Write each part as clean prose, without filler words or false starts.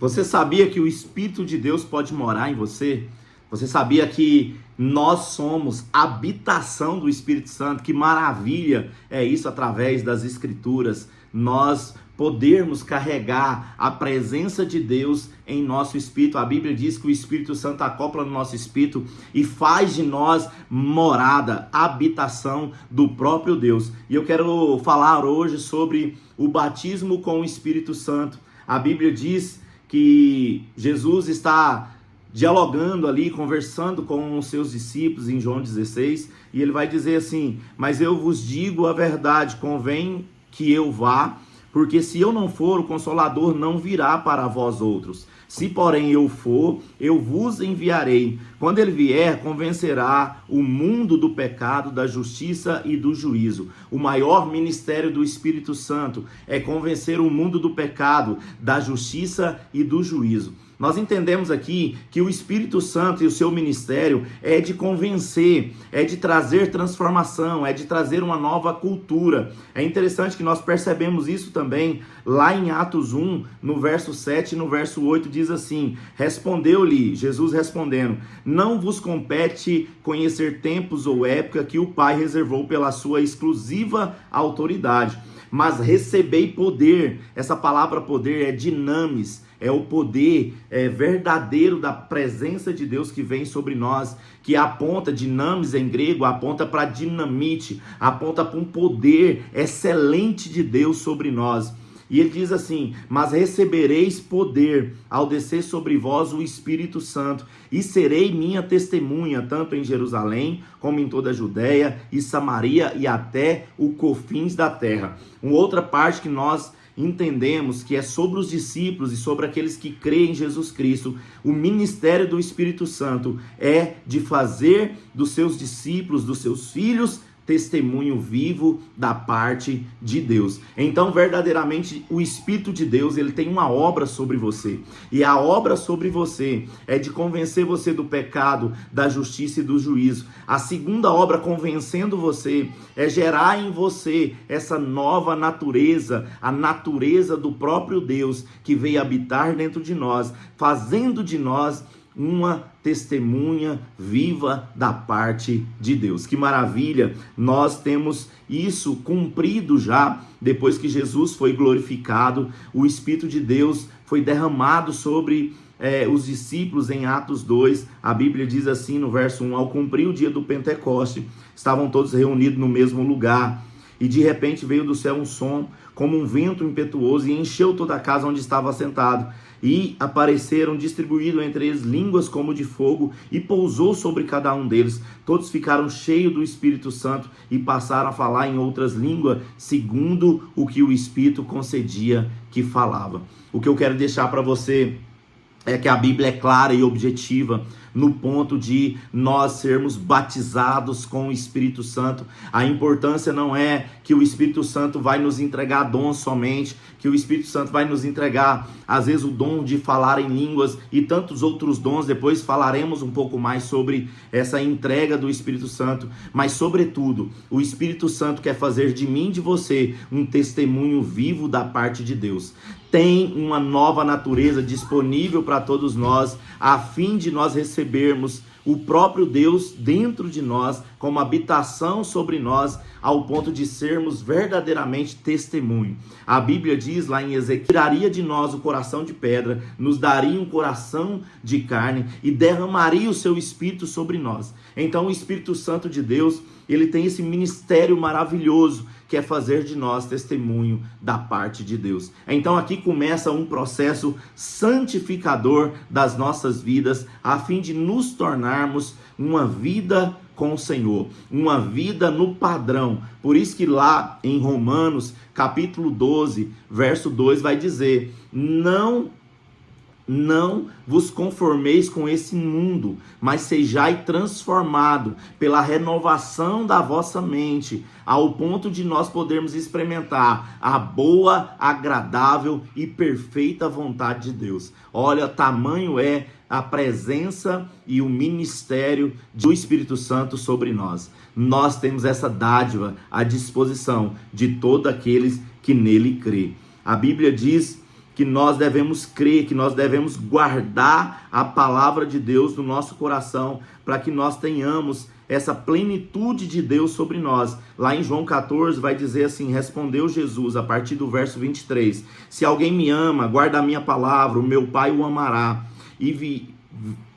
Você sabia que o Espírito de Deus pode morar em você? Você sabia que nós somos habitação do Espírito Santo? Que maravilha é isso através das Escrituras. Nós podermos carregar a presença de Deus em nosso espírito. A Bíblia diz que o Espírito Santo acopla no nosso espírito e faz de nós morada, habitação do próprio Deus. E eu quero falar hoje sobre o batismo com o Espírito Santo. A Bíblia diz que Jesus está dialogando ali, conversando com os seus discípulos em João 16, e ele vai dizer assim: mas eu vos digo a verdade, convém que eu vá, porque se eu não for, o Consolador não virá para vós outros. Se porém eu for, eu vos enviarei. Quando ele vier, convencerá o mundo do pecado, da justiça e do juízo. O maior ministério do Espírito Santo é convencer o mundo do pecado, da justiça e do juízo. Nós entendemos aqui que o Espírito Santo e o seu ministério é de convencer, é de trazer transformação, é de trazer uma nova cultura. É interessante que nós percebemos isso também lá em Atos 1, no verso 7 e no verso 8, diz assim: respondeu-lhe, Jesus respondendo, não vos compete conhecer tempos ou época que o Pai reservou pela sua exclusiva autoridade, mas recebei poder. Essa palavra poder é dinamis, é o poder verdadeiro da presença de Deus que vem sobre nós, que aponta, dinamis em grego, aponta para dinamite, aponta para um poder excelente de Deus sobre nós. E ele diz assim: mas recebereis poder ao descer sobre vós o Espírito Santo, e serei minha testemunha, tanto em Jerusalém, como em toda a Judéia e Samaria e até os confins da terra. Uma outra parte que nós entendemos que é sobre os discípulos e sobre aqueles que creem em Jesus Cristo, o ministério do Espírito Santo é de fazer dos seus discípulos, dos seus filhos, testemunho vivo da parte de Deus. Então, verdadeiramente, o Espírito de Deus, ele tem uma obra sobre você. E a obra sobre você é de convencer você do pecado, da justiça e do juízo. A segunda obra, convencendo você, é gerar em você essa nova natureza, a natureza do próprio Deus que veio habitar dentro de nós, fazendo de nós uma testemunha viva da parte de Deus. Que maravilha! Nós temos isso cumprido já, depois que Jesus foi glorificado, o Espírito de Deus foi derramado sobre os discípulos em Atos 2, a Bíblia diz assim no verso 1, ao cumprir o dia do Pentecoste, estavam todos reunidos no mesmo lugar, e de repente veio do céu um som, como um vento impetuoso, e encheu toda a casa onde estava sentado. E apareceram distribuídos entre eles línguas como de fogo, e pousou sobre cada um deles. Todos ficaram cheios do Espírito Santo e passaram a falar em outras línguas, segundo o que o Espírito concedia que falava. O que eu quero deixar para você é que a Bíblia é clara e objetiva no ponto de nós sermos batizados com o Espírito Santo. A importância não é que o Espírito Santo vai nos entregar dons somente, que o Espírito Santo vai nos entregar, às vezes, o dom de falar em línguas e tantos outros dons. Depois falaremos um pouco mais sobre essa entrega do Espírito Santo, mas, sobretudo, o Espírito Santo quer fazer de mim e de você um testemunho vivo da parte de Deus. Tem uma nova natureza disponível para todos nós, a fim de nós recebermos o próprio Deus dentro de nós, como habitação sobre nós, ao ponto de sermos verdadeiramente testemunho. A Bíblia diz lá em Ezequiel: tiraria de nós o coração de pedra, nos daria um coração de carne e derramaria o seu Espírito sobre nós. Então o Espírito Santo de Deus, ele tem esse ministério maravilhoso, que é fazer de nós testemunho da parte de Deus. Então aqui começa um processo santificador das nossas vidas, a fim de nos tornarmos uma vida com o Senhor, uma vida no padrão. Por isso que lá em Romanos, capítulo 12, verso 2, vai dizer: não vos conformeis com esse mundo, mas sejai transformado pela renovação da vossa mente, ao ponto de nós podermos experimentar a boa, agradável e perfeita vontade de Deus. Olha, tamanho é a presença e o ministério do Espírito Santo sobre nós. Nós temos essa dádiva à disposição de todos aqueles que nele crê. A Bíblia diz que nós devemos crer, que nós devemos guardar a palavra de Deus no nosso coração, para que nós tenhamos essa plenitude de Deus sobre nós. Lá em João 14 vai dizer assim: respondeu Jesus, a partir do verso 23, se alguém me ama, guarda a minha palavra, o meu Pai o amará, e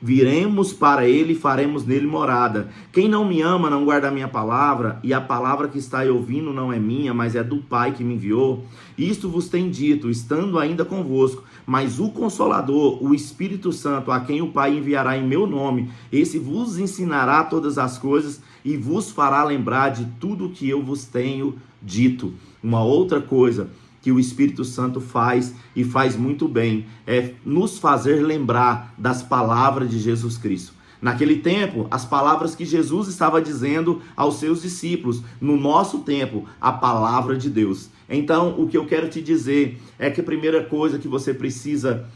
viremos para ele e faremos nele morada. Quem não me ama não guarda a minha palavra, e a palavra que está ouvindo não é minha, mas é do Pai que me enviou. Isto vos tem dito, estando ainda convosco, mas o Consolador, o Espírito Santo, a quem o Pai enviará em meu nome, esse vos ensinará todas as coisas e vos fará lembrar de tudo o que eu vos tenho dito. Uma outra coisa que o Espírito Santo faz, e faz muito bem, é nos fazer lembrar das palavras de Jesus Cristo. Naquele tempo, as palavras que Jesus estava dizendo aos seus discípulos. No nosso tempo, a palavra de Deus. Então, o que eu quero te dizer é que a primeira coisa que você precisa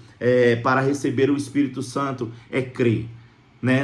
para receber o Espírito Santo é crer.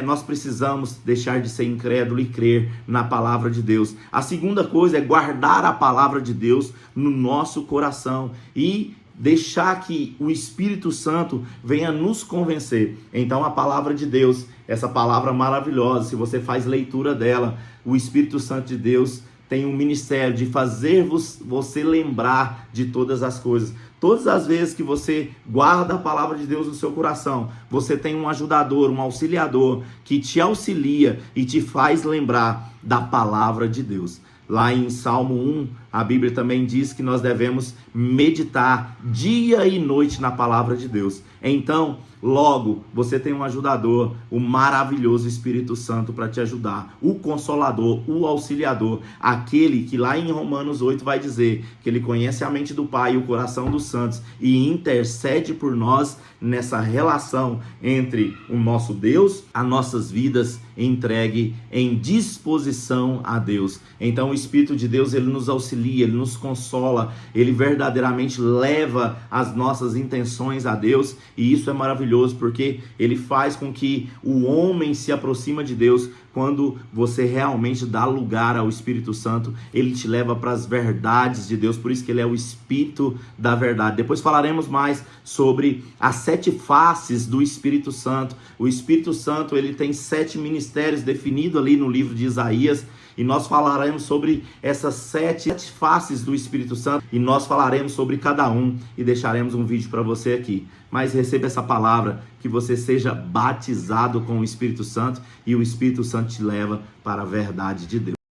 Nós precisamos deixar de ser incrédulo e crer na palavra de Deus. A segunda coisa é guardar a palavra de Deus no nosso coração e deixar que o Espírito Santo venha nos convencer. Então a palavra de Deus, essa palavra maravilhosa, se você faz leitura dela, o Espírito Santo de Deus tem um ministério de fazer você lembrar de todas as coisas. Todas as vezes que você guarda a palavra de Deus no seu coração, você tem um ajudador, um auxiliador que te auxilia e te faz lembrar da palavra de Deus. Lá em Salmo 1, a Bíblia também diz que nós devemos meditar dia e noite na palavra de Deus. Então, logo, você tem um ajudador, o maravilhoso Espírito Santo para te ajudar, o Consolador, o Auxiliador, aquele que lá em Romanos 8 vai dizer que ele conhece a mente do Pai e o coração dos santos e intercede por nós nessa relação entre o nosso Deus, as nossas vidas entregue em disposição a Deus. Então o Espírito de Deus, ele nos auxilia, ele nos consola, ele verdadeiramente leva as nossas intenções a Deus, e isso é maravilhoso porque ele faz com que o homem se aproxima de Deus. Quando você realmente dá lugar ao Espírito Santo, ele te leva para as verdades de Deus, por isso que ele é o Espírito da verdade. Depois falaremos mais sobre as 7 faces do Espírito Santo. O Espírito Santo, ele tem 7 ministérios definidos ali no livro de Isaías, e nós falaremos sobre essas 7 faces do Espírito Santo, e nós falaremos sobre cada um, e deixaremos um vídeo para você aqui. Mas receba essa palavra, que você seja batizado com o Espírito Santo, e o Espírito Santo te leva para a verdade de Deus.